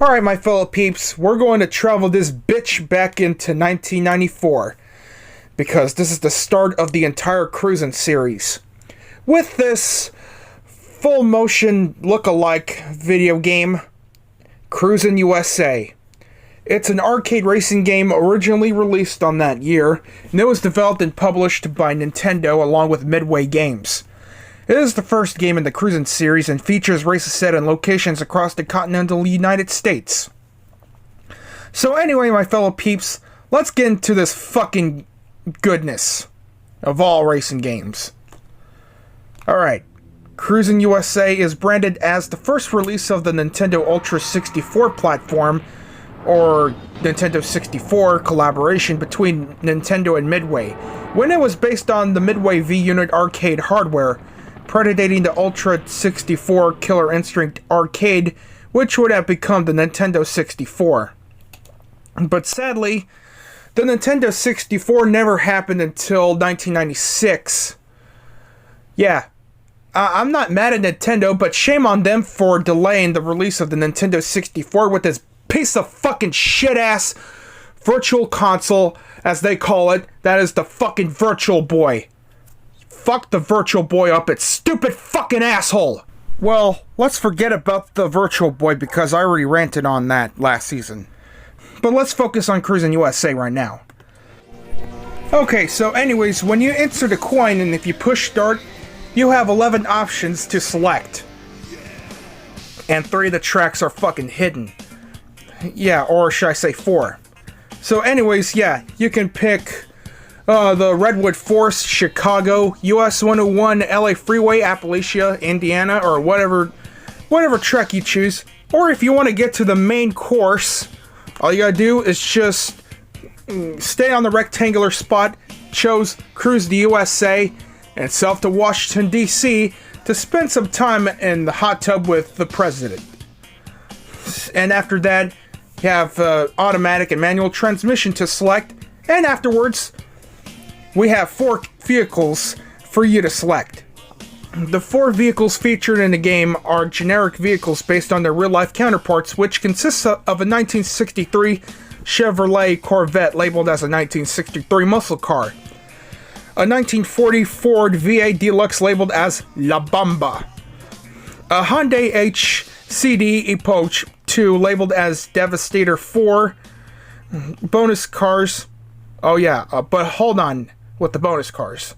Alright, my fellow peeps, we're going to travel this bitch back into 1994. Because this is the start of the entire Cruis'n series. With this full motion look-alike video game, Cruis'n USA. It's an arcade racing game originally released on that year, and it was developed and published by Nintendo along with Midway games. It is the first game in the Cruis'n series and features races set in locations across the continental United States. So anyway, my fellow peeps, let's get into this fucking goodness of all racing games. Alright, Cruis'n USA is branded as the first release of the Nintendo Ultra 64 platform, or Nintendo 64 collaboration between Nintendo and Midway, when it was based on the Midway V-Unit arcade hardware, predating the Ultra 64 Killer Instinct arcade, which would have become the Nintendo 64. But sadly, the Nintendo 64 never happened until 1996. Yeah, I'm not mad at Nintendo, but shame on them for delaying the release of the Nintendo 64 with this piece of fucking shit-ass virtual console, as they call it, that is the fucking Virtual Boy. Fuck the Virtual Boy up its stupid fucking asshole! Well, let's forget about the Virtual Boy because I already ranted on that last season. But let's focus on Cruis'n USA right now. Okay, so anyways, when you insert a coin and if you push start, you have 11 options to select. And 3 of the tracks are fucking hidden. Yeah, or should I say 4. So anyways, yeah, you can pick the Redwood Forest, Chicago, US 101, LA Freeway, Appalachia, Indiana, or whatever track you choose. Or if you want to get to the main course, all you gotta do is just stay on the rectangular spot, chose Cruise the USA, and self to Washington, D.C. to spend some time in the hot tub with the president. And after that, you have automatic and manual transmission to select, and afterwards, we have 4 vehicles for you to select. The 4 vehicles featured in the game are generic vehicles based on their real-life counterparts, which consists of a 1963 Chevrolet Corvette labeled as a 1963 muscle car, a 1940 Ford V8 Deluxe labeled as La Bamba, a Hyundai HCD Epoch 2 labeled as Devastator 4, bonus cars, oh yeah, but hold on with the bonus cars,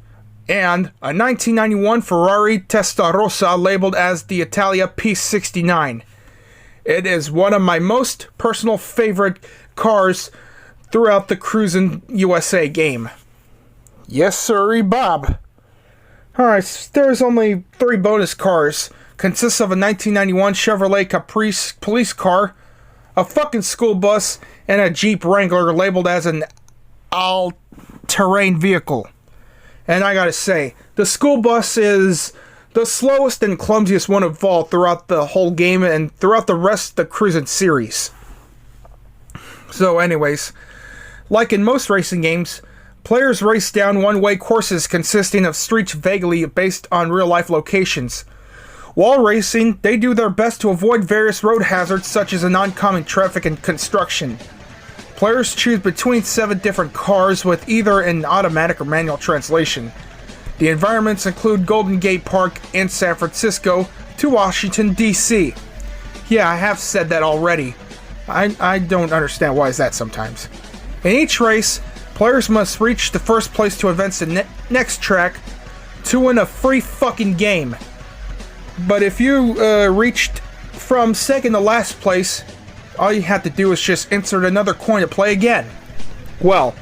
and a 1991 Ferrari Testarossa labeled as the Italia P69. It is one of my most personal favorite cars throughout the Cruis'n USA game. Yes, sirree, Bob. Alright, there's only 3 bonus cars. Consists of a 1991 Chevrolet Caprice police car, a fucking school bus, and a Jeep Wrangler labeled as an all-terrain vehicle. And I gotta say, the school bus is the slowest and clumsiest one of all throughout the whole game and throughout the rest of the Cruis'n series. So anyways, like in most racing games, players race down one-way courses consisting of streets vaguely based on real-life locations. While racing, they do their best to avoid various road hazards such as oncoming traffic and construction. Players choose between 7 different cars with either an automatic or manual translation. The environments include Golden Gate Park in San Francisco to Washington, D.C. Yeah, I have said that already. I don't understand why is that sometimes. In each race, players must reach the first place to advance the next track to win a free fucking game. But if you reached from second to last place, all you have to do is just insert another coin to play again. Well,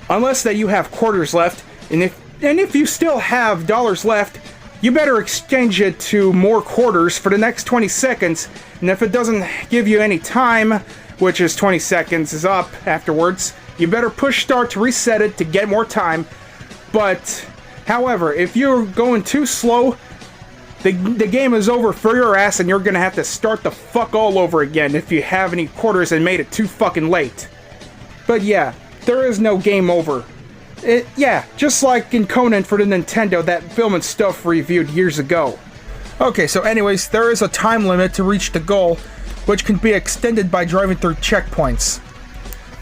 unless that you have quarters left, and if you still have dollars left, you better exchange it to more quarters for the next 20 seconds, and if it doesn't give you any time, which is 20 seconds is up afterwards, you better push start to reset it to get more time. But, however, if you're going too slow, the game is over for your ass and you're gonna have to start the fuck all over again if you have any quarters and made it too fucking late. But yeah, there is no game over. Yeah, just like in Conan for the Nintendo that Film and Stuff reviewed years ago. Okay, so anyways, there is a time limit to reach the goal, which can be extended by driving through checkpoints.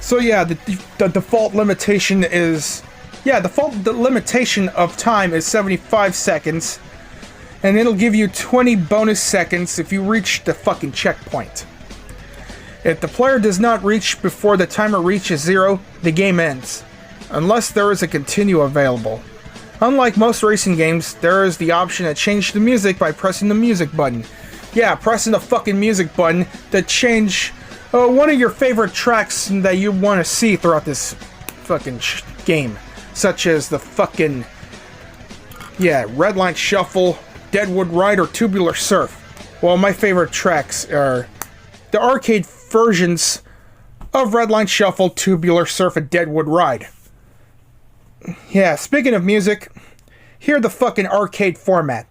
So yeah, the default limitation is... Yeah, the limitation of time is 75 seconds, and it'll give you 20 bonus seconds if you reach the fucking checkpoint. If the player does not reach before the timer reaches 0, the game ends, unless there is a continue available. Unlike most racing games, there is the option to change the music by pressing the music button. Yeah, pressing the fucking music button to change one of your favorite tracks that you want to see throughout this fucking game. Such as the fucking, Redline Shuffle, Deadwood Ride, or Tubular Surf. Well, my favorite tracks are the arcade versions of Redline Shuffle, Tubular Surf, and Deadwood Ride. Yeah, speaking of music, hear the fucking arcade format.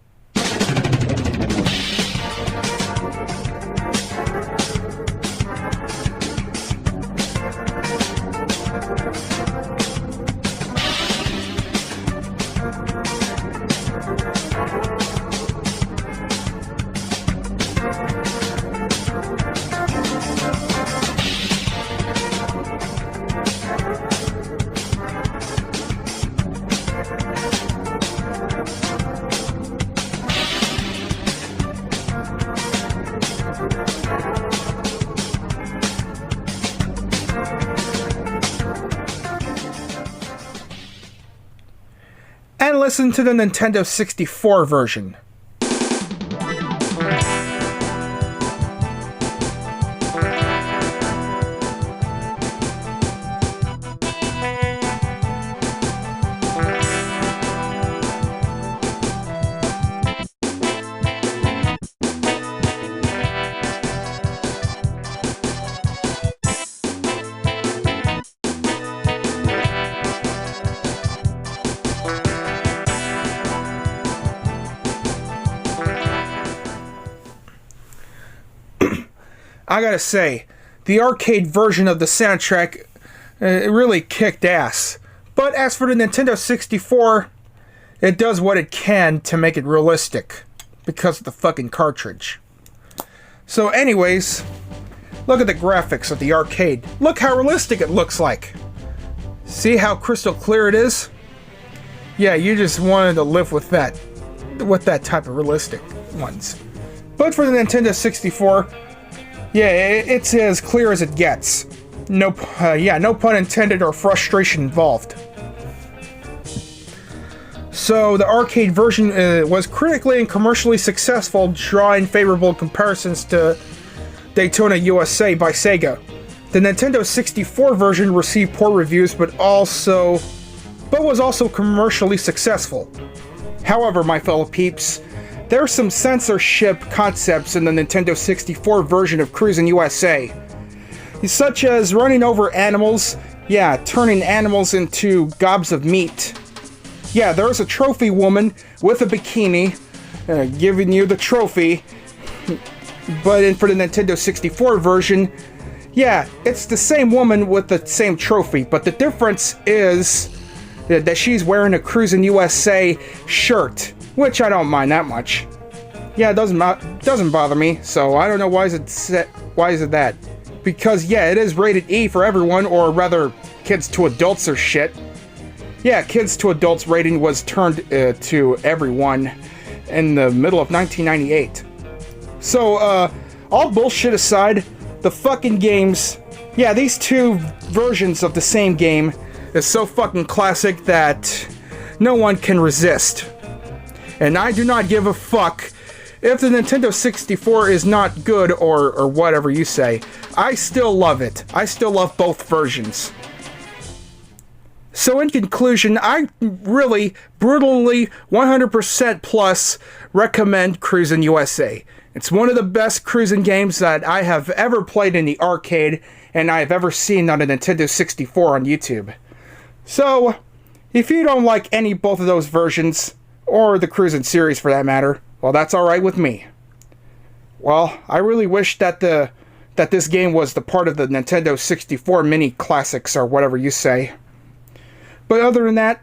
And listen to the Nintendo 64 version. I gotta say, the arcade version of the soundtrack it really kicked ass. But as for the Nintendo 64, it does what it can to make it realistic, because of the fucking cartridge. So anyways, look at the graphics of the arcade. Look how realistic it looks like. See how crystal clear it is? Yeah, you just wanted to live with that type of realistic ones. But for the Nintendo 64, yeah, it's as clear as it gets. No pun intended or frustration involved. So the arcade version was critically and commercially successful, drawing favorable comparisons to Daytona USA by Sega. The Nintendo 64 version received poor reviews, but was also commercially successful. However, my fellow peeps, there are some censorship concepts in the Nintendo 64 version of Cruis'n USA, such as running over animals, turning animals into gobs of meat. Yeah, there's a trophy woman with a bikini giving you the trophy, but for the Nintendo 64 version, it's the same woman with the same trophy, but the difference is that she's wearing a Cruis'n USA shirt, which I don't mind that much. Yeah, it doesn't bother me, so I don't know why is it that? Because it is rated E for everyone, or rather, kids to adults or shit. Yeah, kids to adults rating was turned to everyone in the middle of 1998. So, all bullshit aside, the fucking games, these two versions of the same game is so fucking classic that no one can resist. And I do not give a fuck if the Nintendo 64 is not good or whatever you say. I still love it. I still love both versions. So in conclusion, I really, brutally, 100% plus recommend Cruis'n USA. It's one of the best cruising games that I have ever played in the arcade, and I have ever seen on a Nintendo 64 on YouTube. So, if you don't like both of those versions, or the Cruis'n series for that matter, well, that's alright with me. Well, I really wish that this game was the part of the Nintendo 64 mini classics, or whatever you say. But other than that,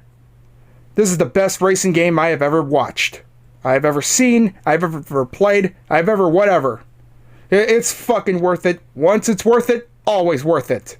this is the best racing game I have ever watched. I've ever seen, I've ever played, I've ever whatever. It's fucking worth it. Once it's worth it, always worth it.